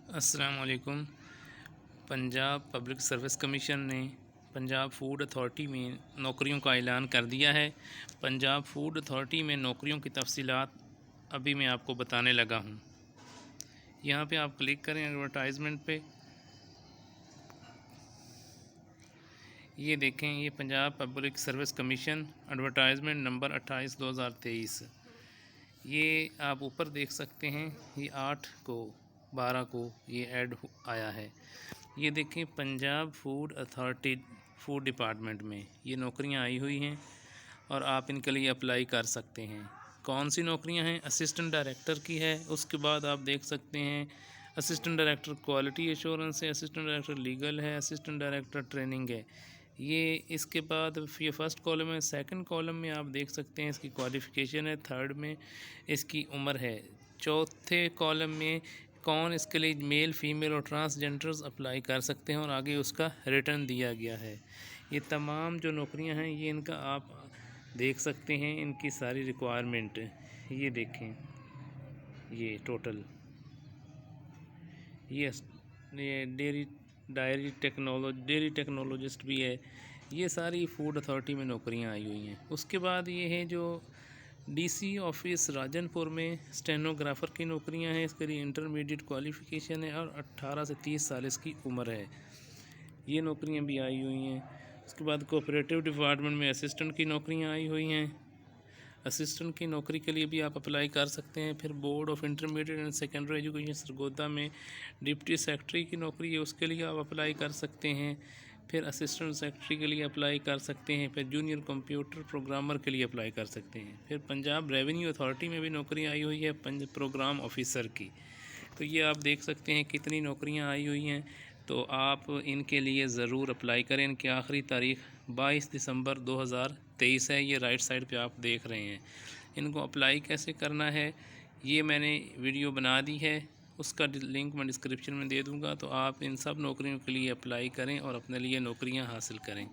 अस्सलाम वालेकुम। Punjab public service commission ने पंजाब फूड अथॉरिटी में नौकरियों का ऐलान कर दिया है। पंजाब फूड अथॉरिटी में नौकरियों की तफसीलात अभी मैं आपको बताने लगा हूँ। यहाँ पे आप क्लिक करें एडवर्टाइजमेंट पे। ये देखें, ये Punjab public service commission advertisement number 28/2023। ये आप ऊपर देख सकते हैं, ये 8/12 को ये ऐड आया है। ये देखें, Punjab food authority food department में ये नौकरियां आई हुई हैं और आप इनके लिए अप्लाई कर सकते हैं। कौन सी नौकरियां हैं? असिस्टेंट डायरेक्टर की है। उसके बाद आप देख सकते हैं असिस्टेंट डायरेक्टर क्वालिटी एश्योरेंस है, असिस्टेंट डायरेक्टर लीगल है, असिस्टेंट डायरेक्टर ट्रेनिंग है। ये इसके बाद ये फर्स्ट कॉलम है। सेकंड कॉलम में आप देख सकते हैं इसकी क्वालिफ़िकेशन है, थर्ड में इसकी उम्र है, चौथे कॉलम में कौन इसके लिए मेल फीमेल और ट्रांसजेंडर्स अप्लाई कर सकते हैं और आगे उसका रिटर्न दिया गया है। ये तमाम जो नौकरियां हैं ये इनका आप देख सकते हैं, इनकी सारी रिक्वायरमेंट ये देखें। ये टोटल ये डेयरी टेक्नोलॉजिस्ट भी है। ये सारी फूड अथॉरिटी में नौकरियां आई हुई हैं। उसके बाद ये है जो डीसी ऑफिस राजनपुर में स्टेनोग्राफ़र की नौकरियां हैं। इसके लिए इंटरमीडिएट क्वालिफ़िकेशन है और 18 से 30 साल इसकी उम्र है। ये नौकरियां भी आई हुई हैं। उसके बाद कोऑपरेटिव डिपार्टमेंट में असिस्टेंट की नौकरियां आई हुई हैं। असिस्टेंट की नौकरी के लिए भी आप अप्लाई कर सकते हैं। फिर board of intermediate and secondary education Sargodha में डिप्टी सेक्रेटरी की नौकरी है, उसके लिए आप अप्लाई कर सकते हैं। फिर असिस्टेंट सेक्रेटरी के लिए अप्लाई कर सकते हैं। फिर जूनियर कंप्यूटर प्रोग्रामर के लिए अप्लाई कर सकते हैं। फिर पंजाब रेवेन्यू अथॉरिटी में भी नौकरी आई हुई है प्रोग्राम ऑफिसर की। तो ये आप देख सकते हैं कितनी नौकरियां आई हुई हैं। तो आप इनके लिए ज़रूर अप्लाई करें। इनकी आखिरी तारीख 22 दिसंबर 2023 है। ये राइट साइड पे आप देख रहे हैं। इनको अप्लाई कैसे करना है ये मैंने वीडियो बना दी है, उसका लिंक मैं डिस्क्रिप्शन में दे दूँगा। तो आप इन सब नौकरियों के लिए अप्लाई करें और अपने लिए नौकरियां हासिल करें।